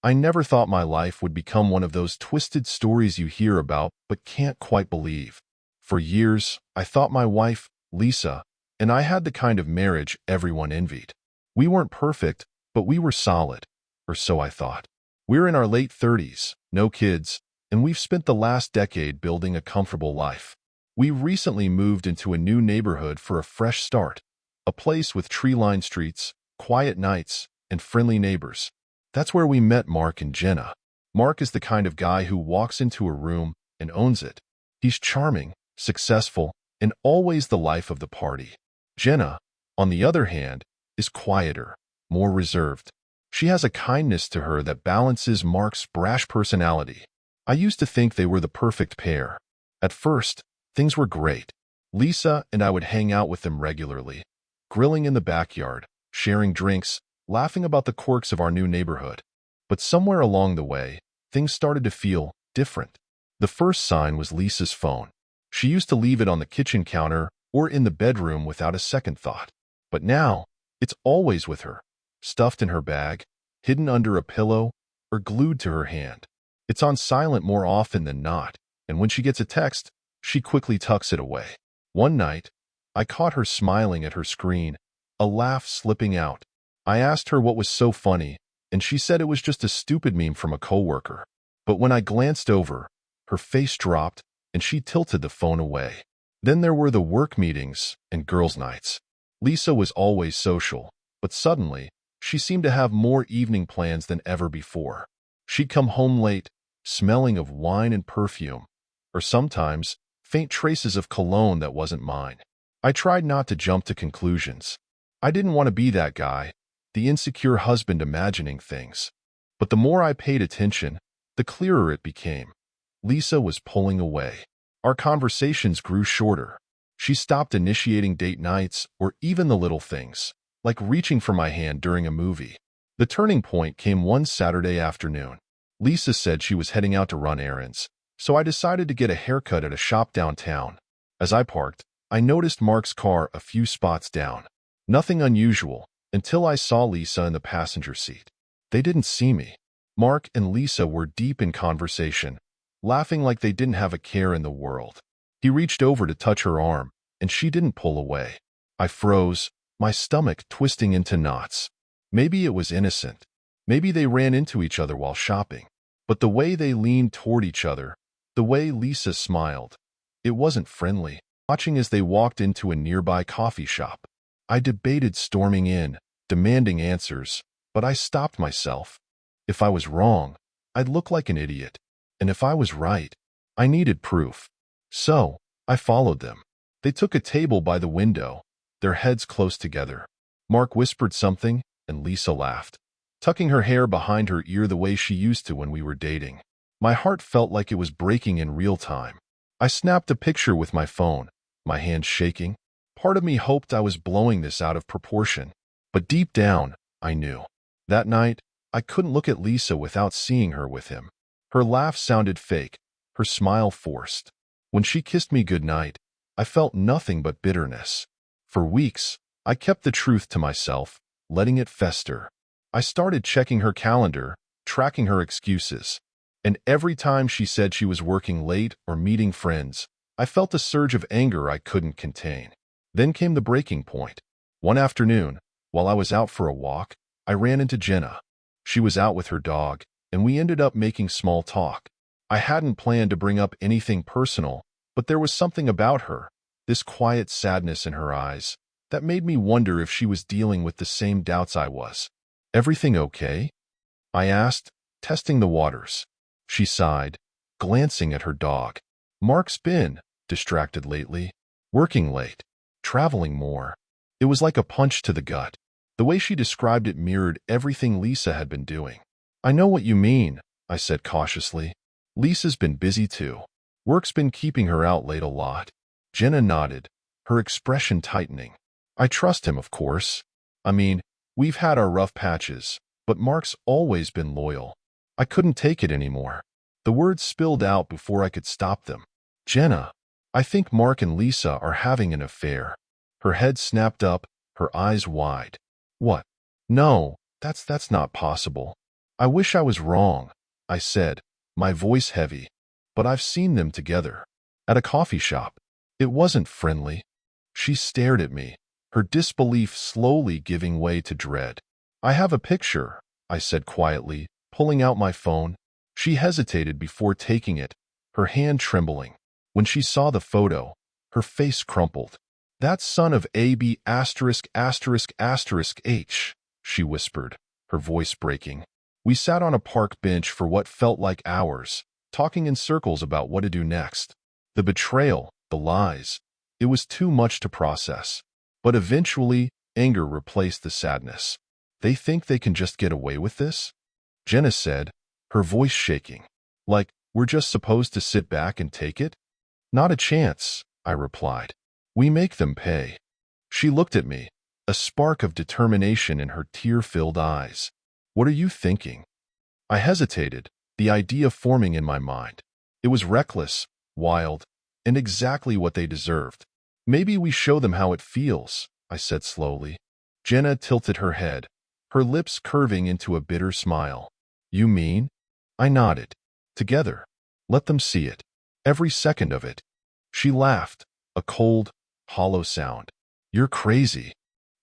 I never thought my life would become one of those twisted stories you hear about but can't quite believe. For years, I thought my wife, Lisa, and I had the kind of marriage everyone envied. We weren't perfect, but we were solid, or so I thought. We're in our late 30s, no kids, and we've spent the last decade building a comfortable life. We recently moved into a new neighborhood for a fresh start, a place with tree-lined streets, quiet nights, and friendly neighbors. That's where we met Mark and Jenna. Mark is the kind of guy who walks into a room and owns it. He's charming, successful, and always the life of the party. Jenna, on the other hand, is quieter, more reserved. She has a kindness to her that balances Mark's brash personality. I used to think they were the perfect pair. At first, things were great. Lisa and I would hang out with them regularly, grilling in the backyard, sharing drinks, laughing about the quirks of our new neighborhood. But somewhere along the way, things started to feel different. The first sign was Lisa's phone. She used to leave it on the kitchen counter or in the bedroom without a second thought. But now, it's always with her, stuffed in her bag, hidden under a pillow, or glued to her hand. It's on silent more often than not, and when she gets a text, she quickly tucks it away. One night, I caught her smiling at her screen, a laugh slipping out. I asked her what was so funny, and she said it was just a stupid meme from a coworker. But when I glanced over, her face dropped, and she tilted the phone away. Then there were the work meetings and girls' nights. Lisa was always social, but suddenly, she seemed to have more evening plans than ever before. She'd come home late, smelling of wine and perfume, or sometimes faint traces of cologne that wasn't mine. I tried not to jump to conclusions. I didn't want to be that guy, the insecure husband imagining things. But the more I paid attention, the clearer it became. Lisa was pulling away. Our conversations grew shorter. She stopped initiating date nights or even the little things, like reaching for my hand during a movie. The turning point came one Saturday afternoon. Lisa said she was heading out to run errands, so I decided to get a haircut at a shop downtown. As I parked, I noticed Mark's car a few spots down. Nothing unusual, until I saw Lisa in the passenger seat. They didn't see me. Mark and Lisa were deep in conversation, laughing like they didn't have a care in the world. He reached over to touch her arm, and she didn't pull away. I froze, my stomach twisting into knots. Maybe it was innocent. Maybe they ran into each other while shopping. But the way they leaned toward each other, the way Lisa smiled, it wasn't friendly. Watching as they walked into a nearby coffee shop, I debated storming in, demanding answers, but I stopped myself. If I was wrong, I'd look like an idiot. And if I was right, I needed proof. So, I followed them. They took a table by the window, their heads close together. Mark whispered something, and Lisa laughed, tucking her hair behind her ear the way she used to when we were dating. My heart felt like it was breaking in real time. I snapped a picture with my phone, my hands shaking. Part of me hoped I was blowing this out of proportion, but deep down, I knew. That night, I couldn't look at Lisa without seeing her with him. Her laugh sounded fake, her smile forced. When she kissed me goodnight, I felt nothing but bitterness. For weeks, I kept the truth to myself, letting it fester. I started checking her calendar, tracking her excuses. And every time she said she was working late or meeting friends, I felt a surge of anger I couldn't contain. Then came the breaking point. One afternoon, while I was out for a walk, I ran into Jenna. She was out with her dog, and we ended up making small talk. I hadn't planned to bring up anything personal, but there was something about her, this quiet sadness in her eyes, that made me wonder if she was dealing with the same doubts I was. "Everything okay?" I asked, testing the waters. She sighed, glancing at her dog. "Mark's been distracted lately, working late, traveling more." It was like a punch to the gut. The way she described it mirrored everything Lisa had been doing. "I know what you mean," I said cautiously. "Lisa's been busy too. Work's been keeping her out late a lot." Jenna nodded, her expression tightening. "I trust him, of course. I mean, we've had our rough patches, but Mark's always been loyal." I couldn't take it anymore. The words spilled out before I could stop them. "Jenna, I think Mark and Lisa are having an affair." Her head snapped up, her eyes wide. "What? No, that's not possible." I wish I was wrong, I said, my voice heavy, but I've seen them together. At a coffee shop. It wasn't friendly. She stared at me, her disbelief slowly giving way to dread. I have a picture, I said quietly, pulling out my phone. She hesitated before taking it, her hand trembling. When she saw the photo, her face crumpled. That son of AB asterisk asterisk asterisk H, she whispered, her voice breaking. We sat on a park bench for what felt like hours, talking in circles about what to do next. The betrayal, the lies. It was too much to process. But eventually, anger replaced the sadness. They think they can just get away with this? Jenna said, her voice shaking. Like, we're just supposed to sit back and take it? Not a chance, I replied. We make them pay. She looked at me, a spark of determination in her tear-filled eyes. What are you thinking? I hesitated, the idea forming in my mind. It was reckless, wild, and exactly what they deserved. Maybe we show them how it feels, I said slowly. Jenna tilted her head, her lips curving into a bitter smile. You mean? I nodded. Together. Let them see it. Every second of it. She laughed, a cold, hollow sound. You're crazy.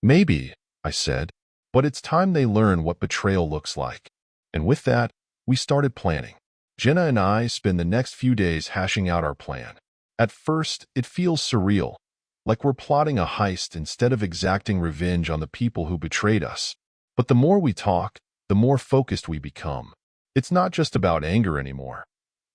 Maybe, I said, but it's time they learn what betrayal looks like. And with that, we started planning. Jenna and I spend the next few days hashing out our plan. At first, it feels surreal, like we're plotting a heist instead of exacting revenge on the people who betrayed us. But the more we talk, the more focused we become. It's not just about anger anymore.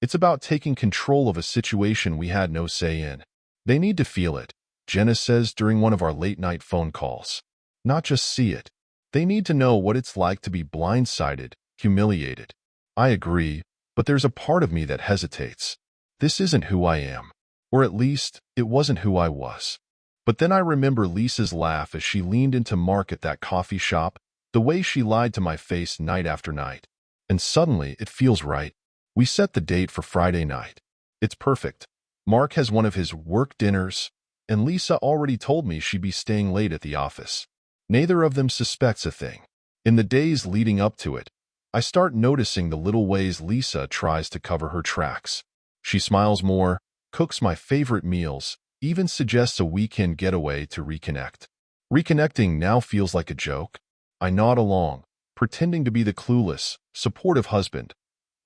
It's about taking control of a situation we had no say in. They need to feel it, Jenna says during one of our late-night phone calls. Not just see it. They need to know what it's like to be blindsided, humiliated. I agree, but there's a part of me that hesitates. This isn't who I am. Or at least, it wasn't who I was. But then I remember Lisa's laugh as she leaned into Mark at that coffee shop, the way she lied to my face night after night. And suddenly, it feels right. We set the date for Friday night. It's perfect. Mark has one of his work dinners, and Lisa already told me she'd be staying late at the office. Neither of them suspects a thing. In the days leading up to it, I start noticing the little ways Lisa tries to cover her tracks. She smiles more, cooks my favorite meals, even suggests a weekend getaway to reconnect. Reconnecting now feels like a joke. I nod along, pretending to be the clueless, supportive husband,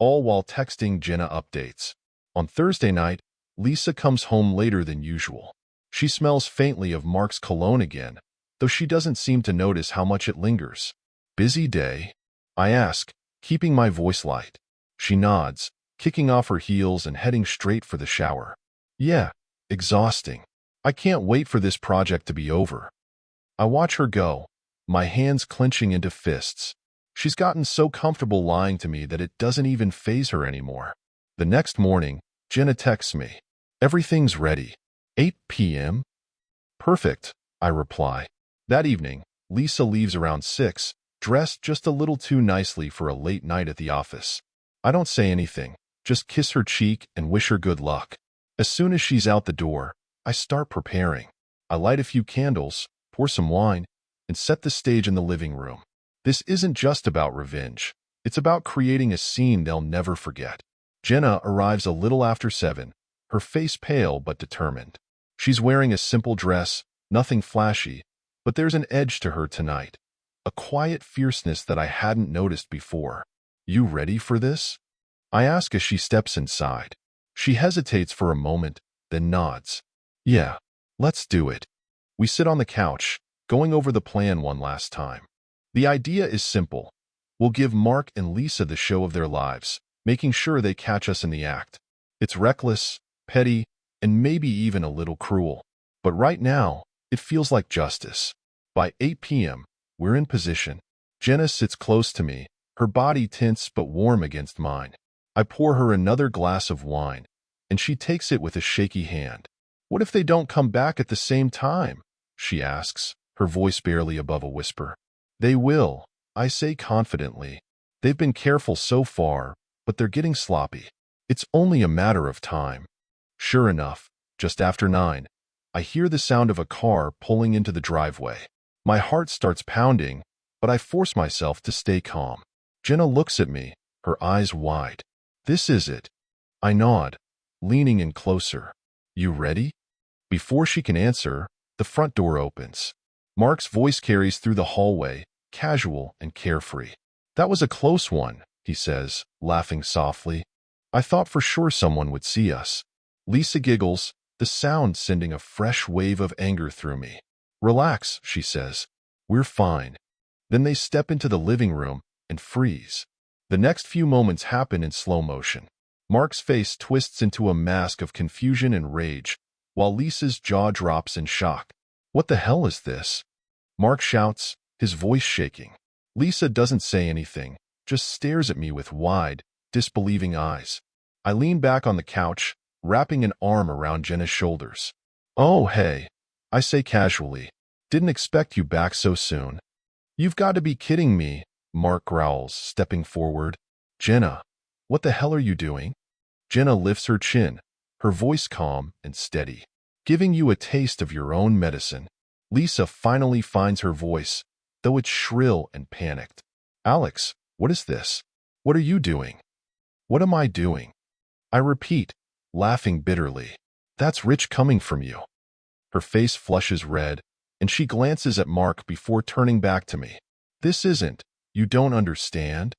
all while texting Jenna updates. On Thursday night, Lisa comes home later than usual. She smells faintly of Mark's cologne again, though she doesn't seem to notice how much it lingers. Busy day? I ask, keeping my voice light. She nods, kicking off her heels and heading straight for the shower. Yeah, exhausting. I can't wait for this project to be over. I watch her go, my hands clenching into fists. She's gotten so comfortable lying to me that it doesn't even faze her anymore. The next morning, Jenna texts me. Everything's ready. 8 p.m.? Perfect, I reply. That evening, Lisa leaves around 6, dressed just a little too nicely for a late night at the office. I don't say anything, just kiss her cheek and wish her good luck. As soon as she's out the door, I start preparing. I light a few candles, pour some wine, and set the stage in the living room. This isn't just about revenge. It's about creating a scene they'll never forget. Jenna arrives a little after 7, her face pale but determined. She's wearing a simple dress, nothing flashy, but there's an edge to her tonight. A quiet fierceness that I hadn't noticed before. You ready for this? I ask as she steps inside. She hesitates for a moment, then nods. Yeah, let's do it. We sit on the couch, going over the plan one last time. The idea is simple. We'll give Mark and Lisa the show of their lives, making sure they catch us in the act. It's reckless, petty, and maybe even a little cruel. But right now, it feels like justice. By 8 p.m., we're in position. Jenna sits close to me, her body tense but warm against mine. I pour her another glass of wine, and she takes it with a shaky hand. What if they don't come back at the same time? She asks, her voice barely above a whisper. They will, I say confidently. They've been careful so far, but they're getting sloppy. It's only a matter of time. Sure enough, just after 9, I hear the sound of a car pulling into the driveway. My heart starts pounding, but I force myself to stay calm. Jenna looks at me, her eyes wide. This is it. I nod, leaning in closer. You ready? Before she can answer, the front door opens. Mark's voice carries through the hallway, casual and carefree. That was a close one, he says, laughing softly. I thought for sure someone would see us. Lisa giggles, the sound sending a fresh wave of anger through me. Relax, she says. We're fine. Then they step into the living room and freeze. The next few moments happen in slow motion. Mark's face twists into a mask of confusion and rage, while Lisa's jaw drops in shock. What the hell is this? Mark shouts, his voice shaking. Lisa doesn't say anything, just stares at me with wide, disbelieving eyes. I lean back on the couch, wrapping an arm around Jenna's shoulders. Oh, hey, I say casually. Didn't expect you back so soon. You've got to be kidding me, Mark growls, stepping forward. Jenna, what the hell are you doing? Jenna lifts her chin, her voice calm and steady. Giving you a taste of your own medicine. Lisa finally finds her voice, though it's shrill and panicked. Alex, what is this? What are you doing? What am I doing? I repeat, laughing bitterly. That's rich coming from you. Her face flushes red, and she glances at Mark before turning back to me. This isn't, you don't understand?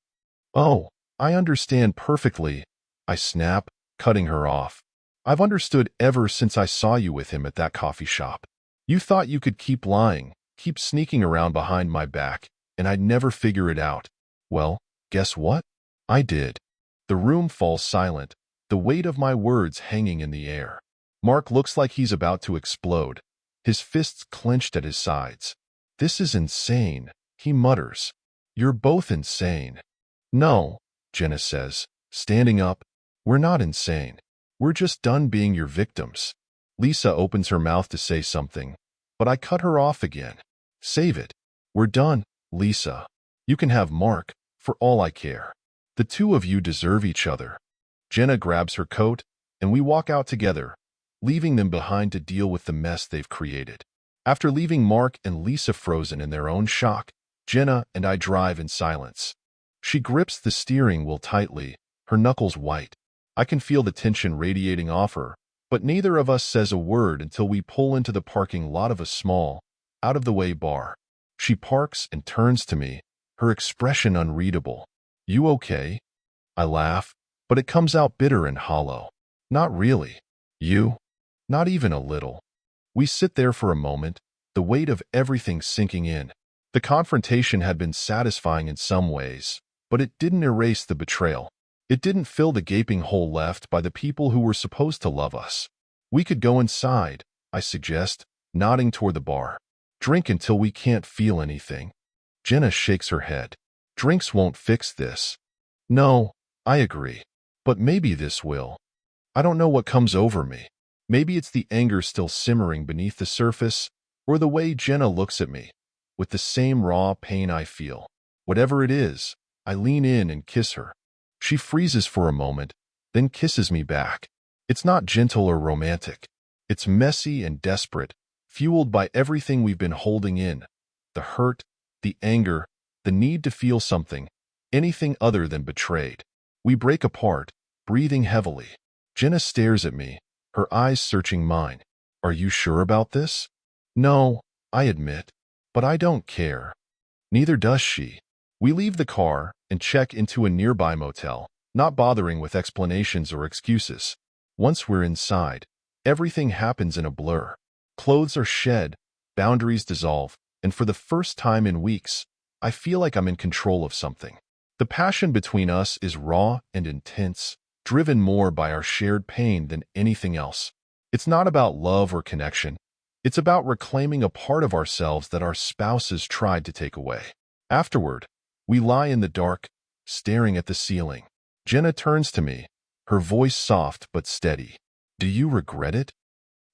Oh, I understand perfectly, I snap, cutting her off. I've understood ever since I saw you with him at that coffee shop. You thought you could keep lying, keep sneaking around behind my back, and I'd never figure it out. Well, guess what? I did. The room falls silent, the weight of my words hanging in the air. Mark looks like he's about to explode, his fists clenched at his sides. This is insane, he mutters. You're both insane. No, Jenna says, standing up. We're not insane. We're just done being your victims. Lisa opens her mouth to say something, but I cut her off again. Save it. We're done, Lisa. You can have Mark, for all I care. The two of you deserve each other. Jenna grabs her coat, and we walk out together, leaving them behind to deal with the mess they've created. After leaving Mark and Lisa frozen in their own shock, Jenna and I drive in silence. She grips the steering wheel tightly, her knuckles white. I can feel the tension radiating off her, but neither of us says a word until we pull into the parking lot of a small, out-of-the-way bar. She parks and turns to me, her expression unreadable. You okay? I laugh, but it comes out bitter and hollow. Not really. You? Not even a little. We sit there for a moment, the weight of everything sinking in. The confrontation had been satisfying in some ways, but it didn't erase the betrayal. It didn't fill the gaping hole left by the people who were supposed to love us. We could go inside, I suggest, nodding toward the bar. Drink until we can't feel anything. Jenna shakes her head. Drinks won't fix this. No, I agree. But maybe this will. I don't know what comes over me. Maybe it's the anger still simmering beneath the surface, or the way Jenna looks at me, with the same raw pain I feel. Whatever it is, I lean in and kiss her. She freezes for a moment, then kisses me back. It's not gentle or romantic. It's messy and desperate, fueled by everything we've been holding in. The hurt, the anger, the need to feel something, anything other than betrayed. We break apart, breathing heavily. Jenna stares at me, her eyes searching mine. Are you sure about this? No, I admit. But I don't care. Neither does she. We leave the car and check into a nearby motel, not bothering with explanations or excuses. Once we're inside, everything happens in a blur. Clothes are shed, boundaries dissolve, and for the first time in weeks, I feel like I'm in control of something. The passion between us is raw and intense, driven more by our shared pain than anything else. It's not about love or connection. It's about reclaiming a part of ourselves that our spouses tried to take away. Afterward, we lie in the dark, staring at the ceiling. Jenna turns to me, her voice soft but steady. Do you regret it?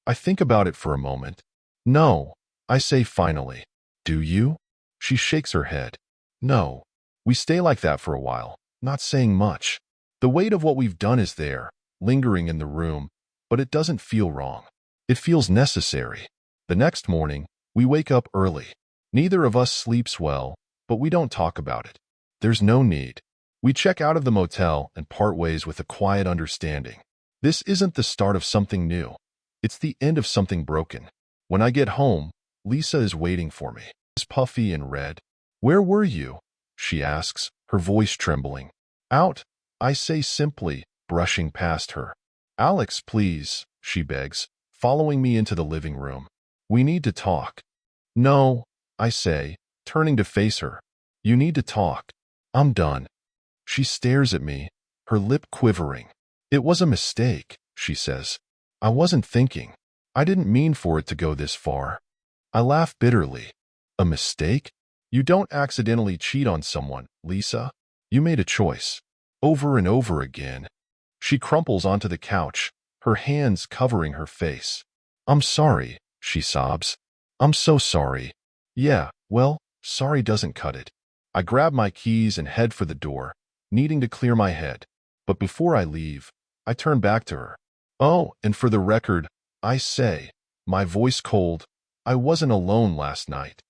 I think about it for a moment. No, I say finally. Do you? She shakes her head. No. We stay like that for a while, not saying much. The weight of what we've done is there, lingering in the room, but it doesn't feel wrong. It feels necessary. The next morning, we wake up early. Neither of us sleeps well, but we don't talk about it. There's no need. We check out of the motel and part ways with a quiet understanding. This isn't the start of something new. It's the end of something broken. When I get home, Lisa is waiting for me. She's puffy and red. "Where were you?" she asks, her voice trembling. "Out," I say simply, brushing past her. "Alex, please," she begs, following me into the living room. "We need to talk." "No," I say, turning to face her. "You need to talk. I'm done." She stares at me, her lip quivering. "It was a mistake," she says. "I wasn't thinking. I didn't mean for it to go this far." I laugh bitterly. "A mistake? You don't accidentally cheat on someone, Lisa. You made a choice. Over and over again." She crumples onto the couch, her hands covering her face. "I'm sorry," she sobs. "I'm so sorry." "Yeah, well, sorry doesn't cut it." I grab my keys and head for the door, needing to clear my head. But before I leave, I turn back to her. "Oh, and for the record," I say, my voice cold, "I wasn't alone last night."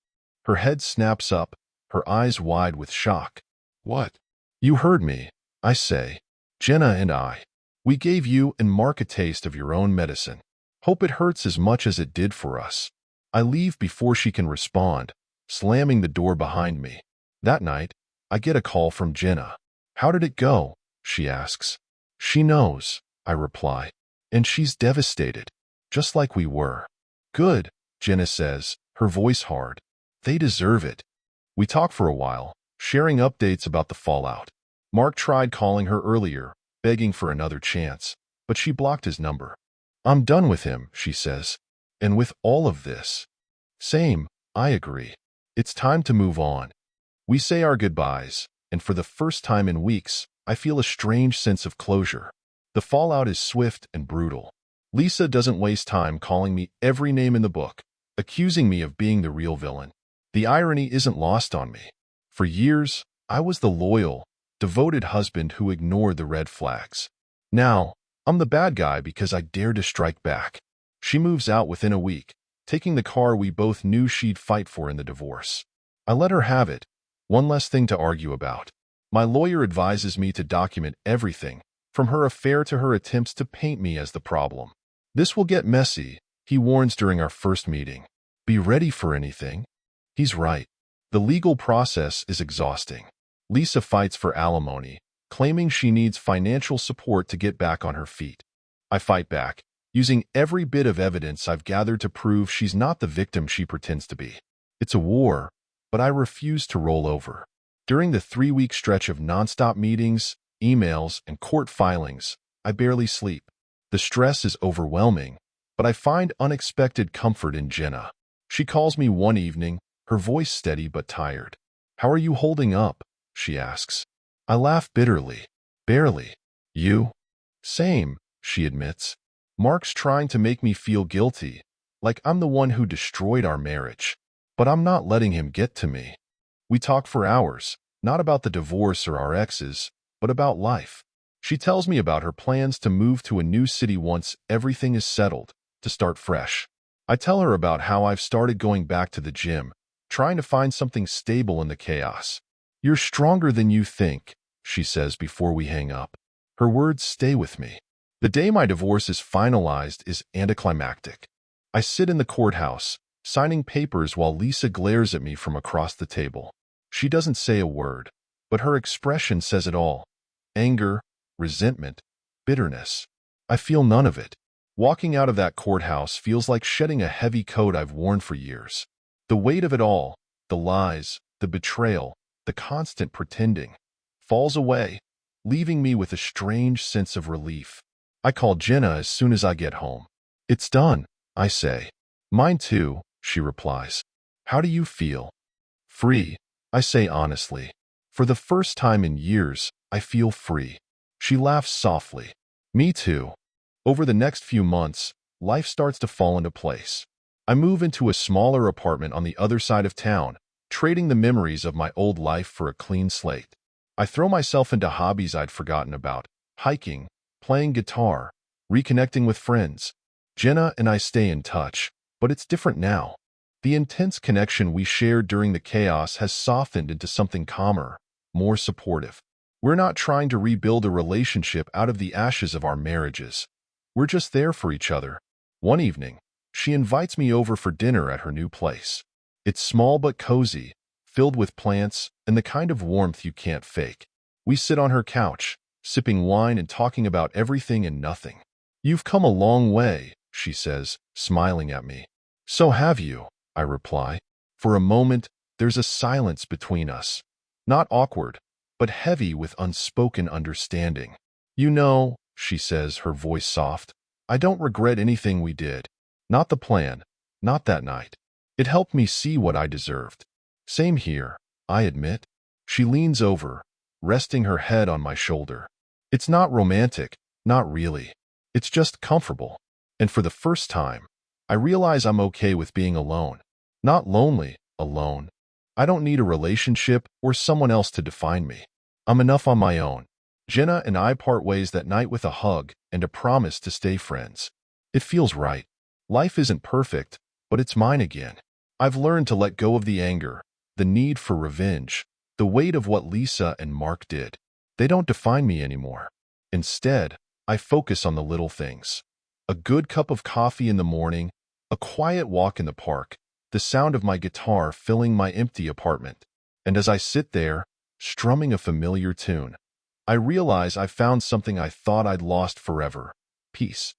Her head snaps up, her eyes wide with shock. "What?" "You heard me," I say. "Jenna and I. We gave you and Mark a taste of your own medicine. Hope it hurts as much as it did for us." I leave before she can respond, slamming the door behind me. That night, I get a call from Jenna. "How did it go?" she asks. "She knows," I reply. "And she's devastated, just like we were." "Good," Jenna says, her voice hard. "They deserve it." We talk for a while, sharing updates about the fallout. Mark tried calling her earlier, begging for another chance, but she blocked his number. "I'm done with him," she says. "And with all of this." "Same," I agree. "It's time to move on." We say our goodbyes, and for the first time in weeks, I feel a strange sense of closure. The fallout is swift and brutal. Lisa doesn't waste time calling me every name in the book, accusing me of being the real villain. The irony isn't lost on me. For years, I was the loyal, devoted husband who ignored the red flags. Now, I'm the bad guy because I dared to strike back. She moves out within a week, taking the car we both knew she'd fight for in the divorce. I let her have it. One less thing to argue about. My lawyer advises me to document everything, from her affair to her attempts to paint me as the problem. "This will get messy," he warns during our first meeting. "Be ready for anything." He's right. The legal process is exhausting. Lisa fights for alimony, claiming she needs financial support to get back on her feet. I fight back, using every bit of evidence I've gathered to prove she's not the victim she pretends to be. It's a war, but I refuse to roll over. During the 3-week stretch of nonstop meetings, emails, and court filings, I barely sleep. The stress is overwhelming, but I find unexpected comfort in Jenna. She calls me one evening, her voice steady but tired. "How are you holding up?" she asks. I laugh bitterly. "Barely. You?" "Same," she admits. "Mark's trying to make me feel guilty, like I'm the one who destroyed our marriage. But I'm not letting him get to me." We talk for hours, not about the divorce or our exes, but about life. She tells me about her plans to move to a new city once everything is settled, to start fresh. I tell her about how I've started going back to the gym, trying to find something stable in the chaos. "You're stronger than you think," she says before we hang up. Her words stay with me. The day my divorce is finalized is anticlimactic. I sit in the courthouse, signing papers while Lisa glares at me from across the table. She doesn't say a word, but her expression says it all. Anger, resentment, bitterness. I feel none of it. Walking out of that courthouse feels like shedding a heavy coat I've worn for years. The weight of it all, the lies, the betrayal, the constant pretending, falls away, leaving me with a strange sense of relief. I call Jenna as soon as I get home. "It's done," I say. "Mine too," she replies. "How do you feel?" "Free," I say honestly. For the first time in years, I feel free. She laughs softly. "Me too." Over the next few months, life starts to fall into place. I move into a smaller apartment on the other side of town, trading the memories of my old life for a clean slate. I throw myself into hobbies I'd forgotten about: hiking, playing guitar, reconnecting with friends. Jenna and I stay in touch, but it's different now. The intense connection we shared during the chaos has softened into something calmer, more supportive. We're not trying to rebuild a relationship out of the ashes of our marriages. We're just there for each other. One evening, she invites me over for dinner at her new place. It's small but cozy, filled with plants and the kind of warmth you can't fake. We sit on her couch, sipping wine and talking about everything and nothing. "You've come a long way," she says, smiling at me. "So have you," I reply. For a moment, there's a silence between us. Not awkward, but heavy with unspoken understanding. "You know," she says, her voice soft, "I don't regret anything we did. Not the plan, not that night. It helped me see what I deserved." "Same here," I admit. She leans over, resting her head on my shoulder. "It's not romantic, not really. It's just comfortable. And for the first time, I realize I'm okay with being alone. Not lonely, alone. I don't need a relationship or someone else to define me. I'm enough on my own." Jenna and I part ways that night with a hug and a promise to stay friends. It feels right. Life isn't perfect, but it's mine again. I've learned to let go of the anger, the need for revenge, the weight of what Lisa and Mark did. They don't define me anymore. Instead, I focus on the little things. A good cup of coffee in the morning, a quiet walk in the park, the sound of my guitar filling my empty apartment. And as I sit there, strumming a familiar tune, I realize I found something I thought I'd lost forever: peace.